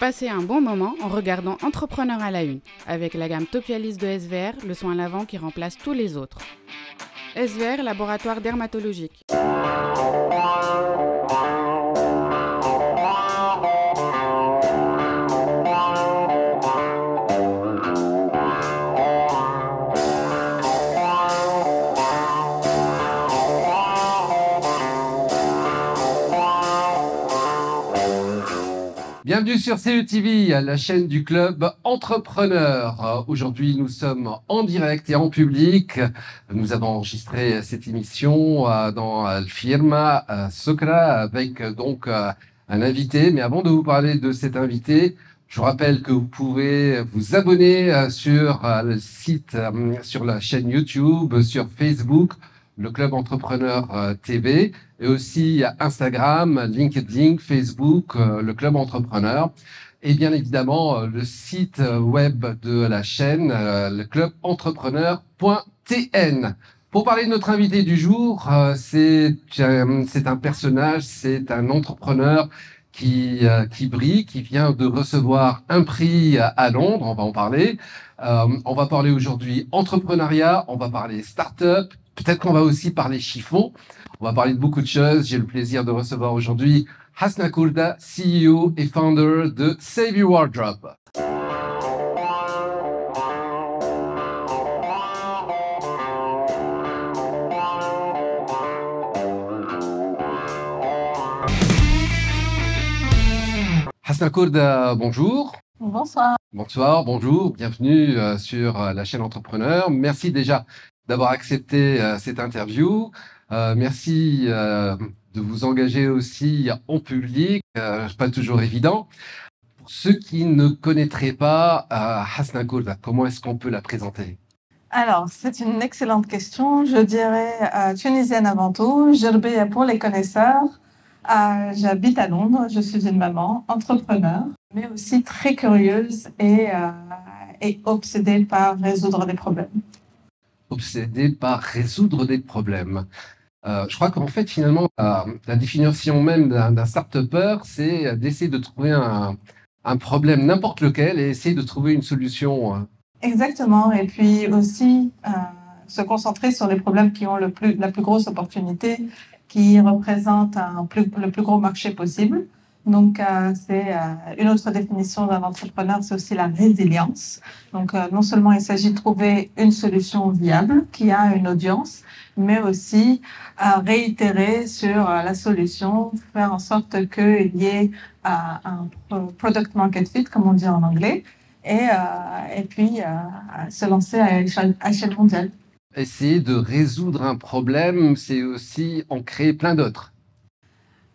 Passez un bon moment en regardant Entrepreneur à la une, avec la gamme Topialis de SVR, le soin lavant qui remplace tous les autres. SVR, laboratoire dermatologique. Bienvenue sur CETV, la chaîne du club Entrepreneur. Aujourd'hui, nous sommes en direct et en public. Nous avons enregistré cette émission dans le Firma Socra avec donc un invité. Mais avant de vous parler de cet invité, je vous rappelle que vous pouvez vous abonner sur le site, sur la chaîne YouTube, sur Facebook, le Club Entrepreneur TV, et aussi Instagram, LinkedIn, Facebook, le Club Entrepreneur, et bien évidemment le site web de la chaîne, le clubentrepreneur.tn. Pour parler de notre invité du jour, c'est un personnage, c'est un entrepreneur qui brille, qui vient de recevoir un prix à Londres, on va en parler. On va parler aujourd'hui entrepreneuriat, on va parler start-up, peut-être qu'on va aussi parler chiffon. On va parler de beaucoup de choses. J'ai le plaisir de recevoir aujourd'hui Hasna Kourda, CEO et founder de Save Your Wardrobe. Hasna Kourda, bonjour. Bonsoir. Bonsoir, bonjour, bienvenue sur la chaîne Entrepreneur. Merci déjà d'avoir accepté cette interview. Merci de vous engager aussi en public, pas toujours évident. Pour ceux qui ne connaîtraient pas Hasna Kourda, comment est-ce qu'on peut la présenter? Alors, c'est une excellente question. Je dirais tunisienne avant tout. Gerbe pour les connaisseurs. J'habite à Londres. Je suis une maman, entrepreneur, mais aussi très curieuse et obsédée par résoudre des problèmes. Obsédée par résoudre des problèmes. Je crois qu'en fait, finalement, la définition même d'un start-upper, c'est d'essayer de trouver un problème, n'importe lequel, et essayer de trouver une solution. Exactement. Et puis aussi, se concentrer sur les problèmes qui ont la plus grosse opportunité, qui représentent le plus gros marché possible. Donc, c'est une autre définition d'un entrepreneur, c'est aussi la résilience. Donc, non seulement il s'agit de trouver une solution viable qui a une audience, mais aussi réitérer sur la solution, faire en sorte qu'il y ait un product market fit, comme on dit en anglais, et puis se lancer à échelle mondiale. Essayer de résoudre un problème, c'est aussi en créer plein d'autres.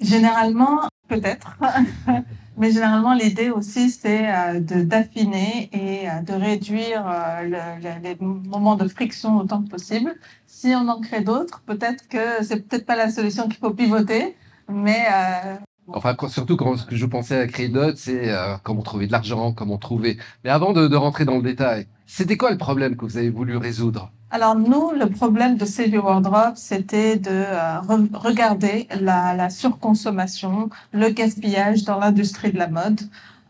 Généralement, peut-être, mais généralement l'idée aussi c'est d'affiner et de réduire les moments de friction autant que possible. Si on en crée d'autres, peut-être que c'est peut-être pas la solution qu'il faut pivoter, mais Enfin, surtout quand ce que je pensais à créer d'autres, c'est comment trouver de l'argent, comment trouver. Mais avant de rentrer dans le détail, c'était quoi le problème que vous avez voulu résoudre? Alors nous, le problème de Save Your Wardrobe, c'était de regarder la surconsommation, le gaspillage dans l'industrie de la mode,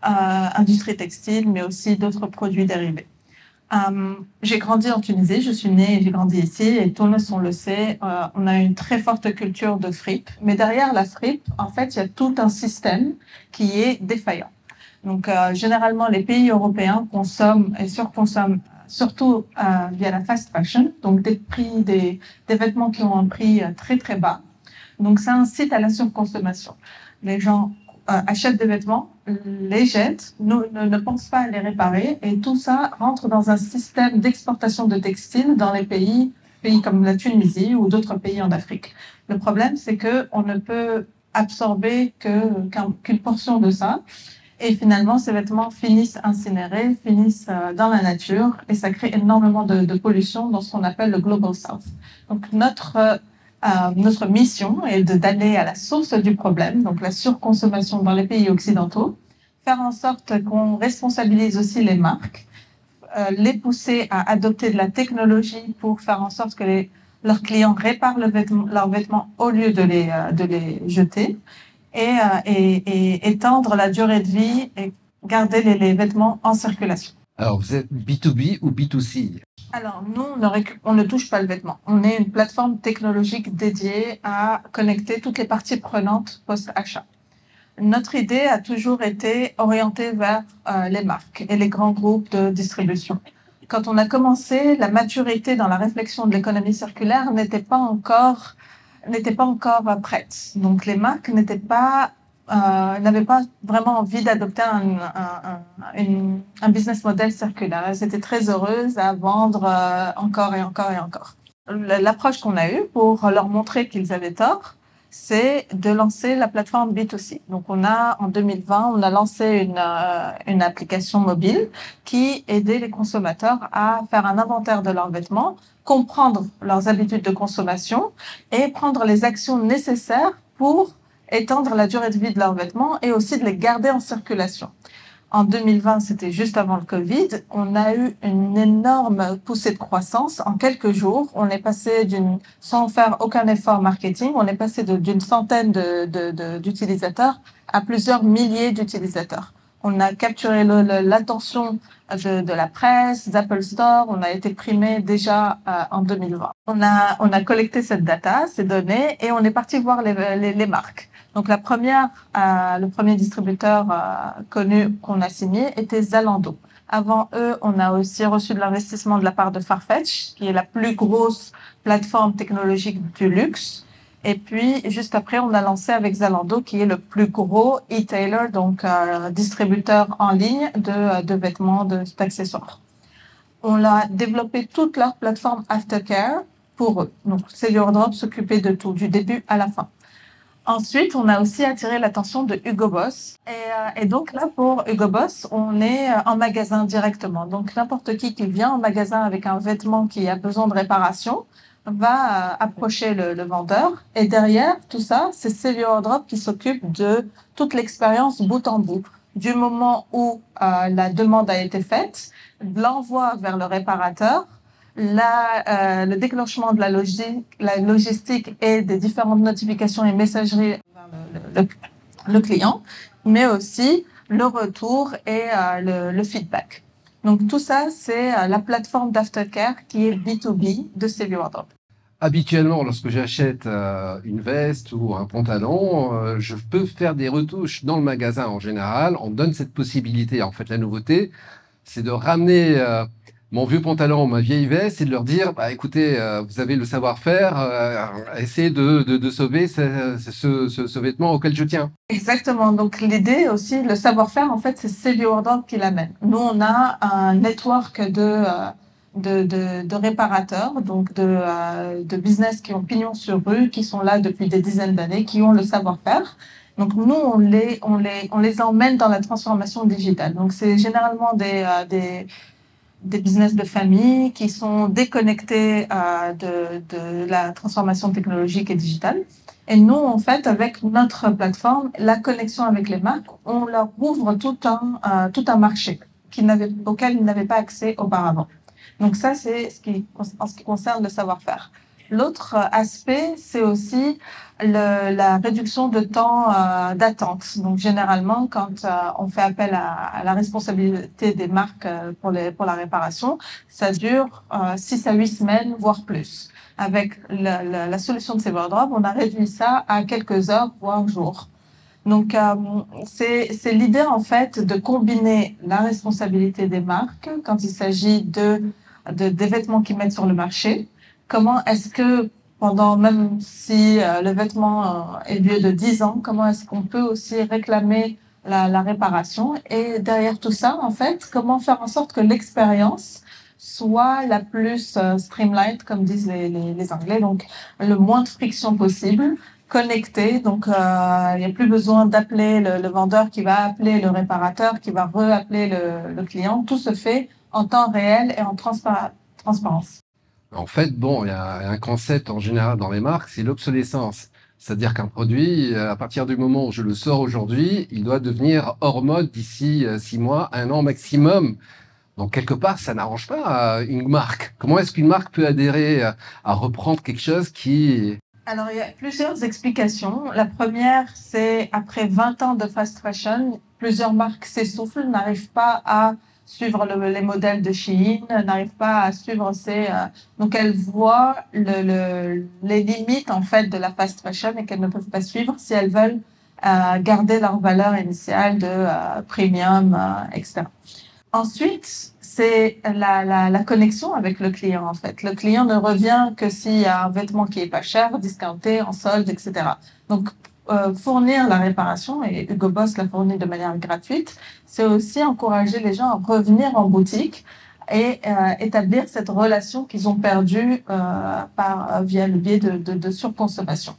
industrie textile, mais aussi d'autres produits dérivés. J'ai grandi en Tunisie, je suis née et j'ai grandi ici, et tout le monde le sait, on a une très forte culture de fripe, mais derrière la fripe, en fait, il y a tout un système qui est défaillant. Donc, généralement, les pays européens consomment et surconsomment surtout via la fast fashion, donc des vêtements qui ont un prix très très bas. Donc ça incite à la surconsommation. Les gens achètent des vêtements, les jettent, ne pensent pas à les réparer, et tout ça rentre dans un système d'exportation de textiles dans les pays comme la Tunisie ou d'autres pays en Afrique. Le problème, c'est que on ne peut absorber qu'une portion de ça. Et finalement, ces vêtements finissent incinérés, finissent dans la nature, et ça crée énormément de pollution dans ce qu'on appelle le Global South. Donc, notre mission est d'aller à la source du problème, donc la surconsommation dans les pays occidentaux, faire en sorte qu'on responsabilise aussi les marques, les pousser à adopter de la technologie pour faire en sorte que leurs clients réparent leurs vêtements au lieu de les jeter, et étendre la durée de vie et garder les vêtements en circulation. Alors, vous êtes B2B ou B2C? Alors, nous, on ne touche pas le vêtement. On est une plateforme technologique dédiée à connecter toutes les parties prenantes post-achat. Notre idée a toujours été orientée vers les marques et les grands groupes de distribution. Quand on a commencé, la maturité dans la réflexion de l'économie circulaire n'était pas encore prête. Donc, les marques n'avaient pas vraiment envie d'adopter un business model circulaire. Elles étaient très heureuses à vendre encore et encore et encore. L'approche qu'on a eue pour leur montrer qu'ils avaient tort, c'est de lancer la plateforme B2C. Donc, en 2020, on a lancé une application mobile qui aidait les consommateurs à faire un inventaire de leurs vêtements, comprendre leurs habitudes de consommation et prendre les actions nécessaires pour étendre la durée de vie de leurs vêtements et aussi de les garder en circulation. En 2020, c'était juste avant le Covid, on a eu une énorme poussée de croissance. En quelques jours, on est passé sans faire aucun effort marketing, on est passé d'une centaine d'utilisateurs à plusieurs milliers d'utilisateurs. On a capturé l'attention de la presse, d'Apple Store, on a été primé déjà en 2020. On a collecté cette data, ces données, et on est parti voir les marques. Donc le premier distributeur connu qu'on a signé était Zalando. Avant eux, on a aussi reçu de l'investissement de la part de Farfetch, qui est la plus grosse plateforme technologique du luxe. Et puis, juste après, on a lancé avec Zalando, qui est le plus gros e-tailer, donc distributeur en ligne de vêtements, d'accessoires. On a développé toute leur plateforme Aftercare pour eux. Donc, c'est le Wardrobe s'occuper de tout, du début à la fin. Ensuite, on a aussi attiré l'attention de Hugo Boss. Et donc là, pour Hugo Boss, on est en magasin directement. Donc, n'importe qui vient en magasin avec un vêtement qui a besoin de réparation va approcher le vendeur. Et derrière tout ça, c'est Save Your Wardrobe qui s'occupe de toute l'expérience bout en bout. Du moment où la demande a été faite, l'envoi vers le réparateur, le déclenchement de la logistique et des différentes notifications et messageries vers le client, mais aussi le retour et le feedback. Donc tout ça, c'est la plateforme d'Aftercare qui est B2B de Save Your Wardrobe. Habituellement, lorsque j'achète une veste ou un pantalon, je peux faire des retouches dans le magasin en général. On donne cette possibilité. En fait, la nouveauté, c'est de ramener mon vieux pantalon, ma vieille veste, et de leur dire, bah, écoutez, vous avez le savoir-faire, essayez de sauver ce vêtement auquel je tiens. Exactement. Donc, l'idée aussi, le savoir-faire, en fait, c'est Save Your Wardrobe qui l'amène. Nous, on a un network de réparateurs, donc de business qui ont pignon sur rue, qui sont là depuis des dizaines d'années, qui ont le savoir-faire. Donc, nous, on les emmène dans la transformation digitale. Donc, c'est généralement des business de famille qui sont déconnectés de la transformation technologique et digitale. Et nous, en fait, avec notre plateforme, la connexion avec les marques, on leur ouvre tout un marché auquel ils n'avaient pas accès auparavant. Donc ça, c'est en ce qui concerne le savoir-faire. L'autre aspect, c'est aussi la réduction de temps d'attente. Donc généralement, quand on fait appel à la responsabilité des marques pour la réparation, ça dure 6 à 8 semaines, voire plus. Avec la solution de Save Your Wardrobe, on a réduit ça à quelques heures, voire jours. Donc c'est l'idée en fait de combiner la responsabilité des marques quand il s'agit des vêtements qu'ils mettent sur le marché. Comment est-ce que même si le vêtement est vieux de 10 ans, comment est-ce qu'on peut aussi réclamer la réparation? Et derrière tout ça, en fait, comment faire en sorte que l'expérience soit la plus streamlined, comme disent les Anglais, donc le moins de friction possible, connecté. Donc, il n'y a plus besoin d'appeler le vendeur qui va appeler le réparateur, qui va re-appeler le client. Tout se fait en temps réel et en transparence. En fait, bon, il y a un concept en général dans les marques, c'est l'obsolescence. C'est-à-dire qu'un produit, à partir du moment où je le sors aujourd'hui, il doit devenir hors mode d'ici 6 mois, 1 an maximum. Donc, quelque part, ça n'arrange pas une marque. Comment est-ce qu'une marque peut adhérer à reprendre quelque chose qui... Alors, il y a plusieurs explications. La première, c'est après 20 ans de fast fashion, plusieurs marques s'essoufflent, n'arrivent pas à suivre les modèles de Shein, n'arrivent pas à suivre donc elles voient les limites en fait de la fast fashion et qu'elles ne peuvent pas suivre si elles veulent garder leur valeur initiale de premium, etc. Ensuite, c'est la connexion avec le client, en fait. Le client ne revient que s'il y a un vêtement qui est pas cher, discounté, en solde, etc. Donc, fournir la réparation, et Hugo Boss l'a fourni de manière gratuite, c'est aussi encourager les gens à revenir en boutique et établir cette relation qu'ils ont perdue via le biais de surconsommation.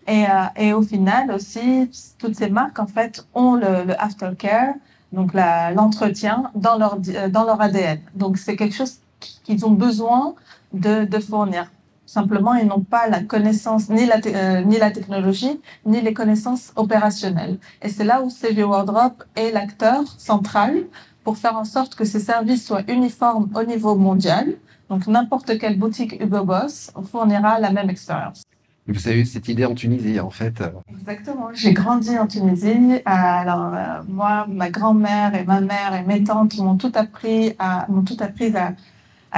Et au final aussi, toutes ces marques, en fait, ont le aftercare, donc l'entretien dans leur ADN. Donc, c'est quelque chose qu'ils ont besoin de fournir. Simplement, ils n'ont pas la connaissance, ni la technologie, ni les connaissances opérationnelles. Et c'est là où Save Your Wardrobe est l'acteur central pour faire en sorte que ces services soient uniformes au niveau mondial. Donc, n'importe quelle boutique Hugo Boss fournira la même expérience. Vous avez eu cette idée en Tunisie, en fait. Exactement. J'ai grandi en Tunisie. Alors, moi, ma grand-mère et ma mère et mes tantes m'ont tout appris à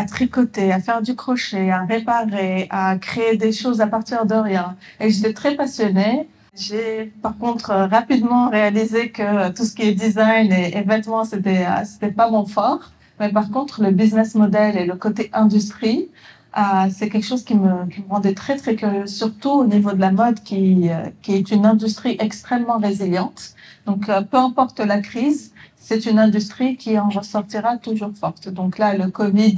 tricoter, à faire du crochet, à réparer, à créer des choses à partir de rien. Et j'étais très passionnée. J'ai, par contre, rapidement réalisé que tout ce qui est design et vêtements, c'était pas mon fort. Mais par contre, le business model et le côté industrie, c'est quelque chose qui me rendait très, très curieuse, surtout au niveau de la mode, qui est une industrie extrêmement résiliente. Donc, peu importe la crise, c'est une industrie qui en ressortira toujours forte. Donc là, le Covid,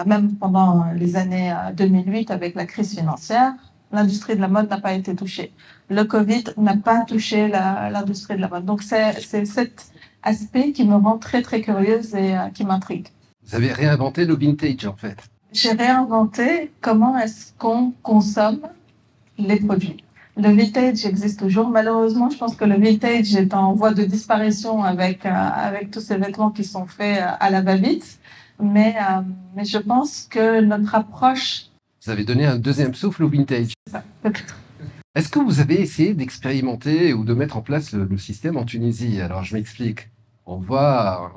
même pendant les années 2008, avec la crise financière, l'industrie de la mode n'a pas été touchée. Le Covid n'a pas touché l'industrie de la mode. Donc, c'est cet aspect qui me rend très, très curieuse et qui m'intrigue. Vous avez réinventé le vintage, en fait. J'ai réinventé comment est-ce qu'on consomme les produits. Le vintage existe toujours. Malheureusement, je pense que le vintage est en voie de disparition avec tous ces vêtements qui sont faits à la va-vite. Mais je pense que notre approche... Vous avez donné un deuxième souffle au vintage. C'est ça, peut-être. Est-ce que vous avez essayé d'expérimenter ou de mettre en place le système en Tunisie? Alors, je m'explique. On voit,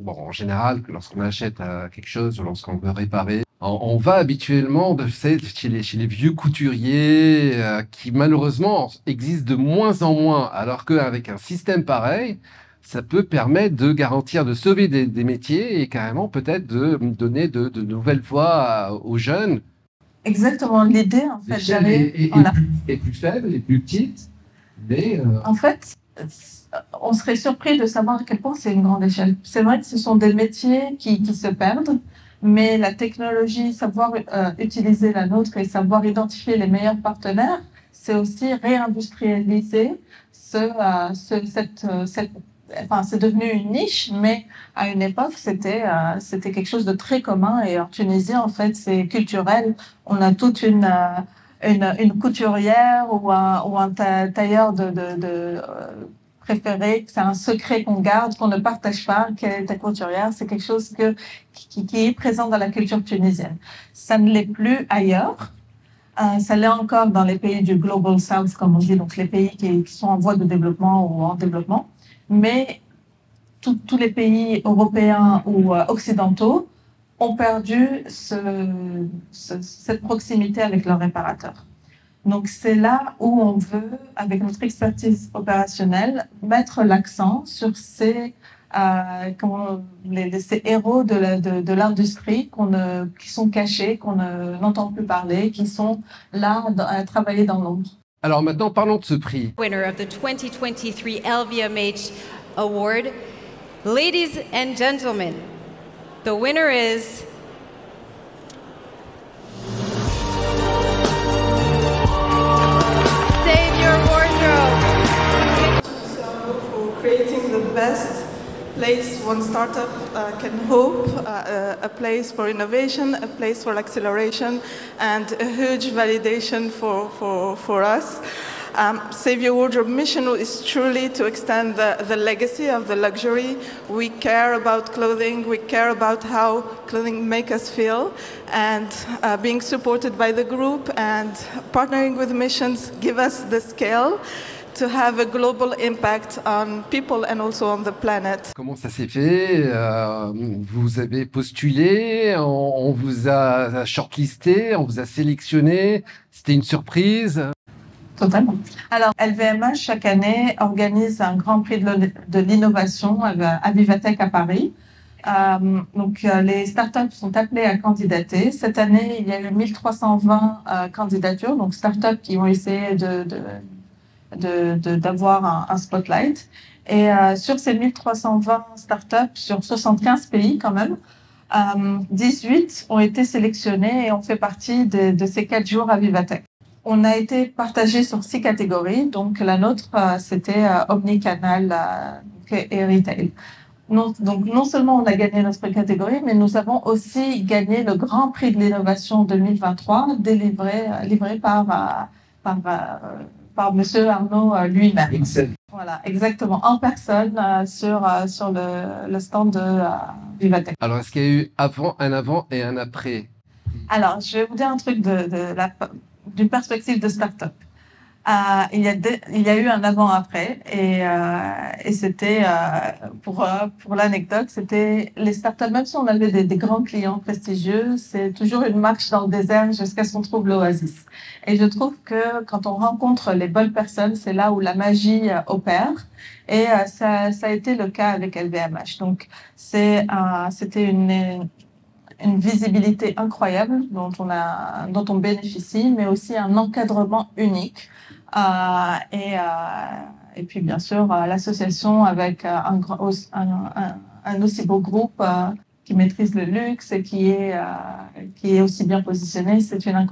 en général, que lorsqu'on achète quelque chose ou lorsqu'on veut réparer, on va habituellement chez les vieux couturiers qui, malheureusement, existent de moins en moins. Alors qu'avec un système pareil, ça peut permettre de garantir, de sauver des métiers et carrément peut-être de donner de nouvelles voies aux jeunes. Exactement. L'idée, en fait, est plus faible, est plus petite, mais... En fait, on serait surpris de savoir à quel point c'est une grande échelle. C'est vrai que ce sont des métiers qui se perdent, mais la technologie, savoir utiliser la nôtre et savoir identifier les meilleurs partenaires, c'est aussi réindustrialiser enfin, c'est devenu une niche, mais à une époque, c'était quelque chose de très commun. Et en Tunisie, en fait, c'est culturel. On a toute une couturière ou un tailleur préféré. C'est un secret qu'on garde, qu'on ne partage pas. Quelle est ta couturière? C'est quelque chose qui est présent dans la culture tunisienne. Ça ne l'est plus ailleurs. Ça l'est encore dans les pays du Global South, comme on dit, donc les pays qui sont en voie de développement ou en développement. Mais tous les pays européens ou occidentaux ont perdu cette proximité avec leurs réparateurs. Donc, c'est là où on veut, avec notre expertise opérationnelle, mettre l'accent sur ces héros de l'industrie qui sont cachés, qu'on n'entend plus parler, qui sont là à travailler dans l'ombre. Alors maintenant, parlons de ce prix. Winner of the 2023 LVMH Award. Ladies and gentlemen, the winner is... Save Your Wardrobe. For creating the best place one startup can hope, a place for innovation, a place for acceleration, and a huge validation for us. Save Your Wardrobe mission is truly to extend the legacy of the luxury. We care about clothing, we care about how clothing makes us feel, and being supported by the group and partnering with missions give us the scale to have a global impact on people and also on the planet. Comment ça s'est fait? Vous avez postulé, on vous a shortlisté, on vous a sélectionné, c'était une surprise? Totalement. Alors, LVMH, chaque année, organise un grand prix de l'innovation à Vivatech à Paris. Les startups sont appelées à candidater. Cette année, il y a eu 1320 candidatures, donc startups qui ont essayé d'avoir un spotlight. Et sur ces 1320 startups, sur 75 pays quand même, 18 ont été sélectionnés et ont fait partie de ces 4 jours à Vivatech. On a été partagé sur 6 catégories, donc la nôtre, c'était omnicanal et retail. Non seulement on a gagné notre catégorie, mais nous avons aussi gagné le Grand Prix de l'innovation 2023, livré par Monsieur Arnaud lui-même. Voilà, exactement, en personne sur le stand de Vivatech. Alors, est-ce qu'il y a eu un avant et un après? Alors, je vais vous dire un truc d'une perspective de start-up. Il y a eu un avant-après et c'était, pour l'anecdote, c'était les startups, même si on avait des grands clients prestigieux, c'est toujours une marche dans le désert jusqu'à ce qu'on trouve l'oasis. Et je trouve que quand on rencontre les bonnes personnes, c'est là où la magie opère. Et ça a été le cas avec LVMH. Donc, c'était une visibilité incroyable dont on bénéficie, mais aussi un encadrement unique. Et puis, bien sûr, l'association avec un aussi beau groupe qui maîtrise le luxe et qui est aussi bien positionné, c'est une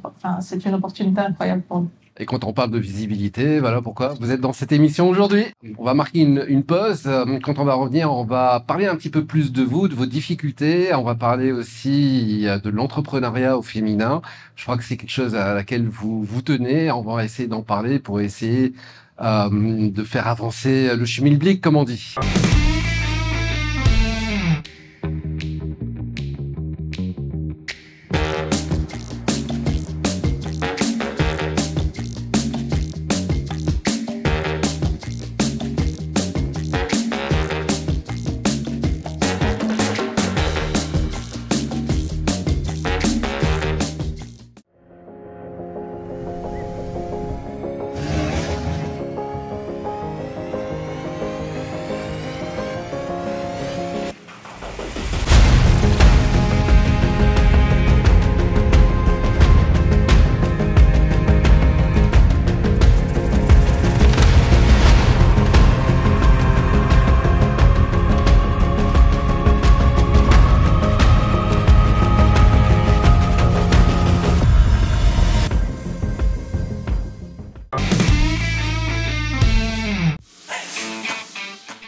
opportunité incroyable pour nous. Et quand on parle de visibilité, voilà pourquoi vous êtes dans cette émission aujourd'hui. On va marquer une pause. Quand on va revenir, on va parler un petit peu plus de vous, de vos difficultés. On va parler aussi de l'entrepreneuriat au féminin. Je crois que c'est quelque chose à laquelle vous tenez. On va essayer d'en parler pour essayer de faire avancer le schmilblick, comme on dit.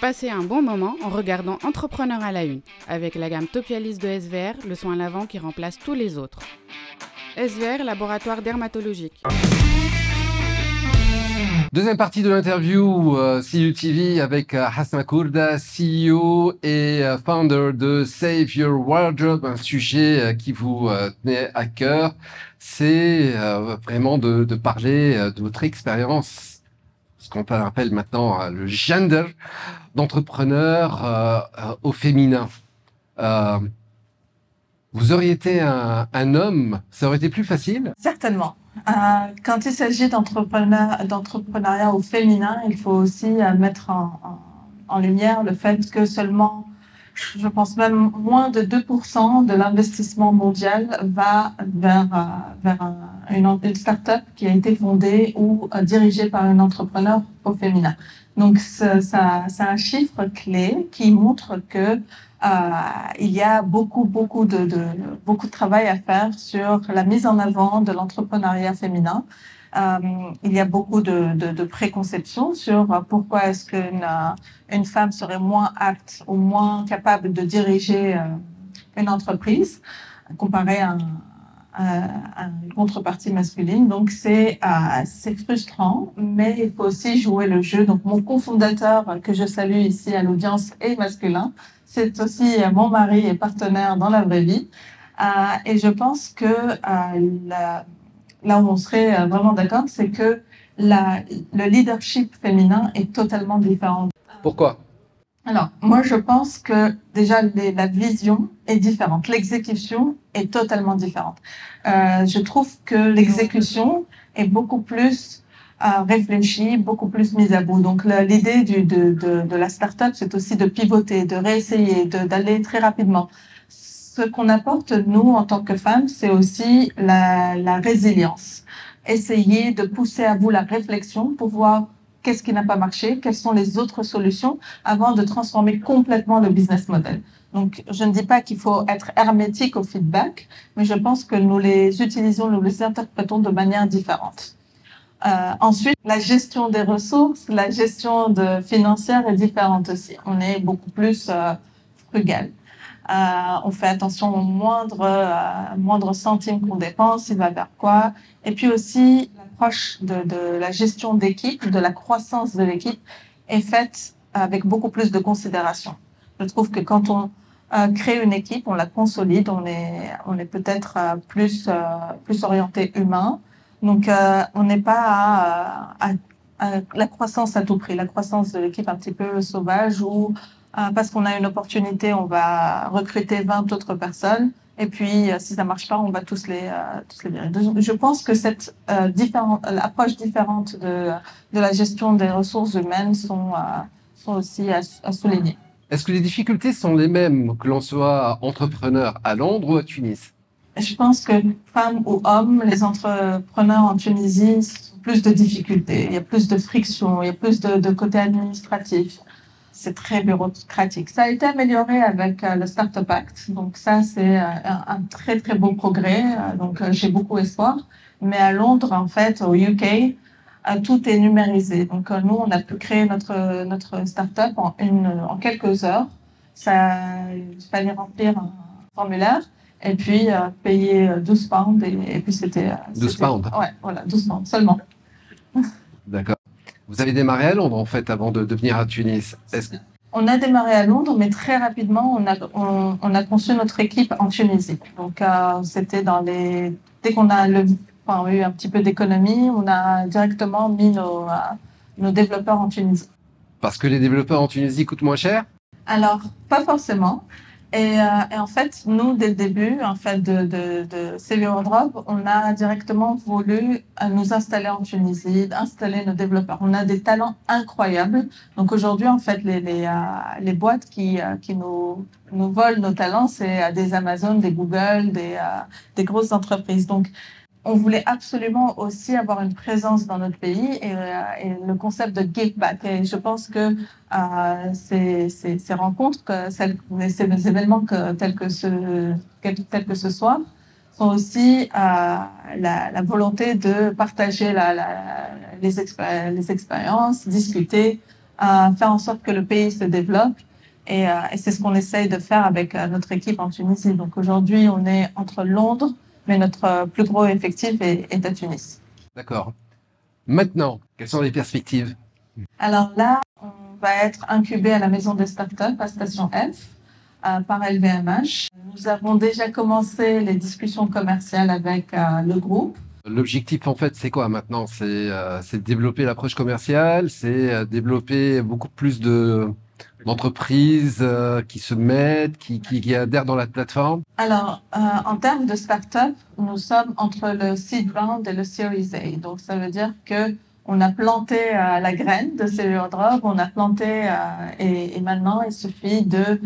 Passez un bon moment en regardant Entrepreneur à la une, avec la gamme Topialis de SVR, le soin lavant qui remplace tous les autres. SVR, laboratoire dermatologique. Deuxième partie de l'interview CUTV avec Hasna Kourda, CEO et founder de Save Your Wardrobe, un sujet qui vous tenait à cœur. C'est vraiment de parler de votre expérience, ce qu'on appelle maintenant le gender, d'entrepreneur au féminin. Vous auriez été un homme, ça aurait été plus facile? Certainement. Quand il s'agit d'entrepreneuriat au féminin, il faut aussi mettre en lumière le fait que seulement, je pense même moins de 2% de l'investissement mondial va vers une start-up qui a été fondée ou dirigée par un entrepreneur au féminin. Donc, c'est un chiffre clé qui montre que il y a beaucoup de travail à faire sur la mise en avant de l'entrepreneuriat féminin. Il y a beaucoup de préconceptions sur pourquoi est-ce qu'une femme serait moins apte ou moins capable de diriger une entreprise comparée à une contrepartie masculine. Donc, c'est frustrant, mais il faut aussi jouer le jeu. Donc, mon cofondateur, que je salue ici à l'audience, est masculin. C'est aussi mon mari et partenaire dans la vraie vie. Et je pense que là où on serait vraiment d'accord, c'est que le leadership féminin est totalement différent. Pourquoi? Alors, moi, je pense que déjà, la vision est différente. L'exécution est totalement différente. Je trouve que l'exécution est beaucoup plus réfléchie, beaucoup plus mise à bout. Donc, l'idée de la start-up, c'est aussi de pivoter, de réessayer, d'aller très rapidement. Ce qu'on apporte, nous, en tant que femmes, c'est aussi la résilience. Essayer de pousser à bout la réflexion pour voir qu'est-ce qui n'a pas marché, quelles sont les autres solutions avant de transformer complètement le business model. Donc, je ne dis pas qu'il faut être hermétique au feedback, mais je pense que nous les utilisons, nous les interprétons de manière différente. Ensuite, la gestion des ressources, la gestion financière est différente aussi. On est beaucoup plus frugal. On fait attention au moindre centime qu'on dépense, il va vers quoi. Et puis aussi, l'approche de la gestion d'équipe, de la croissance de l'équipe est faite avec beaucoup plus de considération. Je trouve que quand on crée une équipe, on la consolide, on est peut-être plus orienté humain. Donc, on n'est pas à la croissance à tout prix, la croissance de l'équipe un petit peu sauvage où parce qu'on a une opportunité, on va recruter 20 autres personnes. Et puis, si ça marche pas, on va tous les virer. Je pense que cette approche différente de la gestion des ressources humaines sont aussi à souligner. Est-ce que les difficultés sont les mêmes que l'on soit entrepreneur à Londres ou à Tunis? Je pense que femmes ou hommes, les entrepreneurs en Tunisie ont plus de difficultés. Il y a plus de friction, il y a plus de côté administratif. C'est très bureaucratique. Ça a été amélioré avec le Startup Act. Donc ça, c'est un très, très beau progrès. Donc j'ai beaucoup espoir. Mais à Londres, en fait, au UK, tout est numérisé. Donc nous, on a pu créer notre startup en quelques heures. Il fallait remplir un formulaire et puis payer 12 pounds. Et puis c'était... 12 pounds? Ouais, voilà, 12 pounds seulement. D'accord. Vous avez démarré à Londres, en fait, avant de venir à Tunis. On a démarré à Londres, mais très rapidement, on a conçu notre équipe en Tunisie. Donc, c'était dès qu'on a eu un petit peu d'économie, on a directement mis nos développeurs en Tunisie. Parce que les développeurs en Tunisie coûtent moins cher? Alors, pas forcément. Et en fait, nous, dès le début, en fait, de CV Wardrobe, on a directement voulu nous installer en Tunisie, installer nos développeurs. On a des talents incroyables. Donc aujourd'hui, en fait, les boîtes qui nous volent nos talents, c'est des Amazon, des Google, des grosses entreprises. Donc, on voulait absolument aussi avoir une présence dans notre pays et le concept de give back. Et je pense que ces rencontres, ces événements tels que ce soir, sont aussi la volonté de partager les expériences, discuter, faire en sorte que le pays se développe. Et c'est ce qu'on essaye de faire avec notre équipe en Tunisie. Donc aujourd'hui, on est entre Londres, mais notre plus gros effectif est à Tunis. D'accord. Maintenant, quelles sont les perspectives? Alors là, on va être incubé à la maison des startups à Station F par LVMH. Nous avons déjà commencé les discussions commerciales avec le groupe. L'objectif, en fait, c'est quoi maintenant? C'est développer l'approche commerciale, c'est développer beaucoup plus d'entreprises qui se mettent, qui adhèrent dans la plateforme? Alors, en termes de start-up, nous sommes entre le seed round et le Series A. Donc, ça veut dire que on a planté la graine de CV Wardrobe, on a planté et maintenant, il suffit de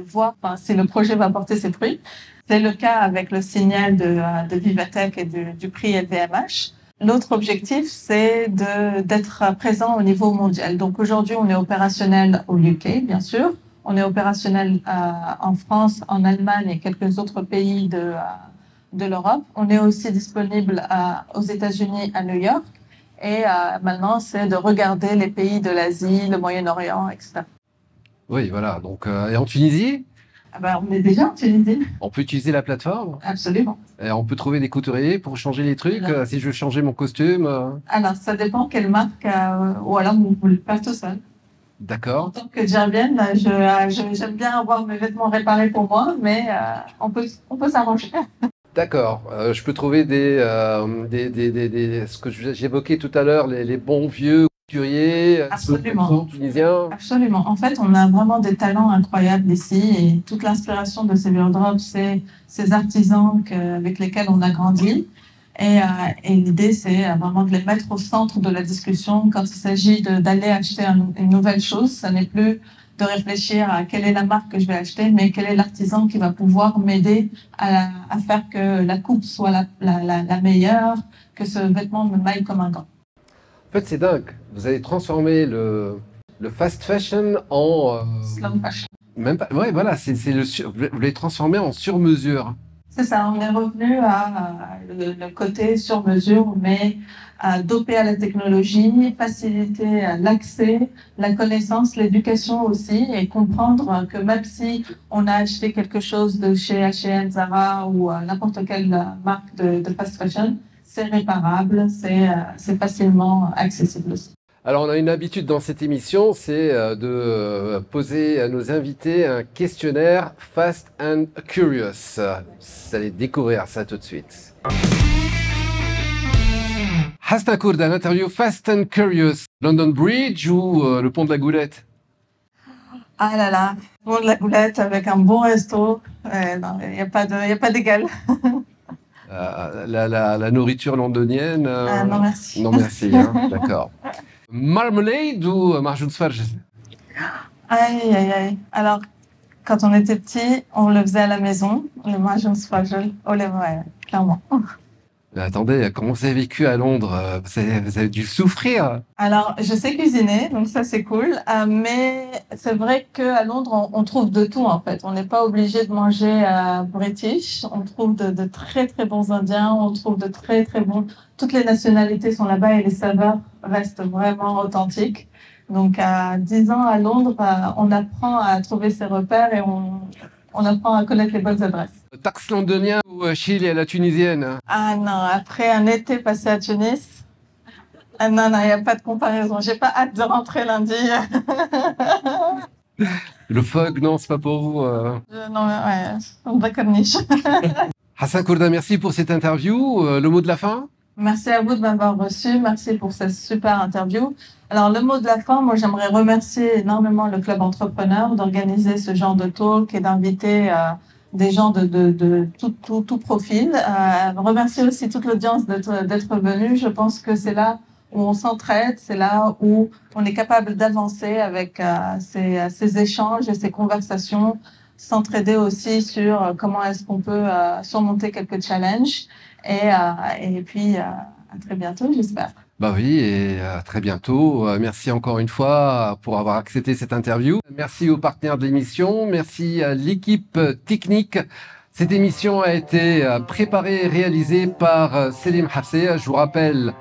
voir si le projet va porter ses fruits. C'est le cas avec le signal de Vivatech et du prix LVMH. L'autre objectif, c'est d'être présent au niveau mondial. Donc aujourd'hui, on est opérationnel au UK, bien sûr. On est opérationnel en France, en Allemagne et quelques autres pays de l'Europe. On est aussi disponible aux États-Unis, à New York. Et maintenant, c'est de regarder les pays de l'Asie, le Moyen-Orient, etc. Oui, voilà. Donc, et en Tunisie? Ah ben, on est déjà en Tunisie, On peut utiliser la plateforme absolument. et on peut trouver des couturiers pour changer les trucs. Voilà. Si je veux changer mon costume, Alors, ça dépend quelle marque, ou alors vous pouvez le faire tout seul. En d'accord. tant que Gerbienne, j'aime bien avoir mes vêtements réparés pour moi, mais on peut s'arranger. D'accord. Je peux trouver ce que j'évoquais tout à l'heure, les bons vieux couturiers Absolument. tunisiens. Absolument. En fait, on a vraiment des talents incroyables ici et toute l'inspiration de ces Drop, c'est ces artisans avec lesquels on a grandi. Et l'idée, c'est vraiment de les mettre au centre de la discussion quand il s'agit d'aller acheter une nouvelle chose. Ce n'est plus de réfléchir à quelle est la marque que je vais acheter, mais quel est l'artisan qui va pouvoir m'aider à faire que la coupe soit la meilleure, que ce vêtement me maille comme un gant. En fait, c'est dingue. Vous avez transformé le fast fashion en Slow fashion. même pas. Ouais, voilà, vous l'avez transformé en sur-mesure. C'est ça, on est revenu à le côté sur mesure, mais dopé à la technologie, faciliter l'accès, la connaissance, l'éducation aussi, et comprendre que même si on a acheté quelque chose de chez H&M, Zara ou n'importe quelle marque de fast fashion, c'est réparable, c'est facilement accessible aussi. Alors, on a une habitude dans cette émission, c'est de poser à nos invités un questionnaire Fast and Curious. Vous allez découvrir ça tout de suite. Hasna Kourda, l'interview Fast and Curious. London Bridge ou le pont de la Goulette? Ah là là, bon de la goulette avec un bon resto, non, il n'y a pas d'égal. La nourriture londonienne Non merci. Non, merci, hein, d'accord. Marmalade ou marjoun sfarj? Aïe, aïe, aïe. Alors, quand on était petit, on le faisait à la maison, le marjoun sfarjol au lait, ouais, clairement. Mais attendez, comment vous avez vécu à Londres? Vous avez dû souffrir. Alors, je sais cuisiner, donc ça c'est cool, mais c'est vrai qu'à Londres, on trouve de tout en fait. On n'est pas obligé de manger british, on trouve de très très bons Indiens, on trouve de très très bons... Toutes les nationalités sont là-bas et les saveurs restent vraiment authentiques. Donc à 10 ans à Londres, on apprend à trouver ses repères et on apprend à connaître les bonnes adresses. Taxe londonien ou Chili à la tunisienne? Ah non, après un été passé à Tunis, ah non, il n'y a pas de comparaison. J'ai pas hâte de rentrer lundi. Le fog, non, c'est pas pour vous. Non, ouais, on va comme niche. Hasna Kourda, merci pour cette interview. Le mot de la fin? Merci à vous de m'avoir reçu. Merci pour cette super interview. Alors, le mot de la fin, moi, j'aimerais remercier énormément le Club Entrepreneur d'organiser ce genre de talk et d'inviter des gens de tout profil. Remercier aussi toute l'audience d'être venue. Je pense que c'est là où on s'entraide, c'est là où on est capable d'avancer avec ces échanges et ces conversations, s'entraider aussi sur comment est-ce qu'on peut surmonter quelques challenges. Et puis, à très bientôt, j'espère. Bah oui, et à très bientôt. Merci encore une fois pour avoir accepté cette interview. Merci aux partenaires de l'émission. Merci à l'équipe technique. Cette émission a été préparée et réalisée par Selim Hafsé. Je vous rappelle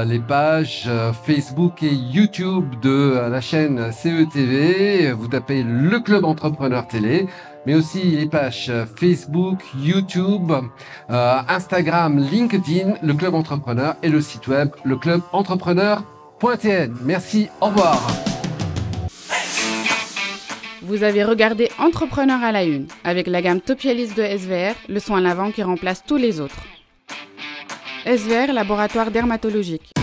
les pages Facebook et YouTube de la chaîne CETV. Vous tapez le Club Entrepreneur Télé, mais aussi les pages Facebook, YouTube, Instagram, LinkedIn, le Club Entrepreneur et le site web leclubentrepreneur.tn. Merci, au revoir. Vous avez regardé Entrepreneur à la une, avec la gamme Topialis de SVR, le soin lavant qui remplace tous les autres. SVR, laboratoire dermatologique.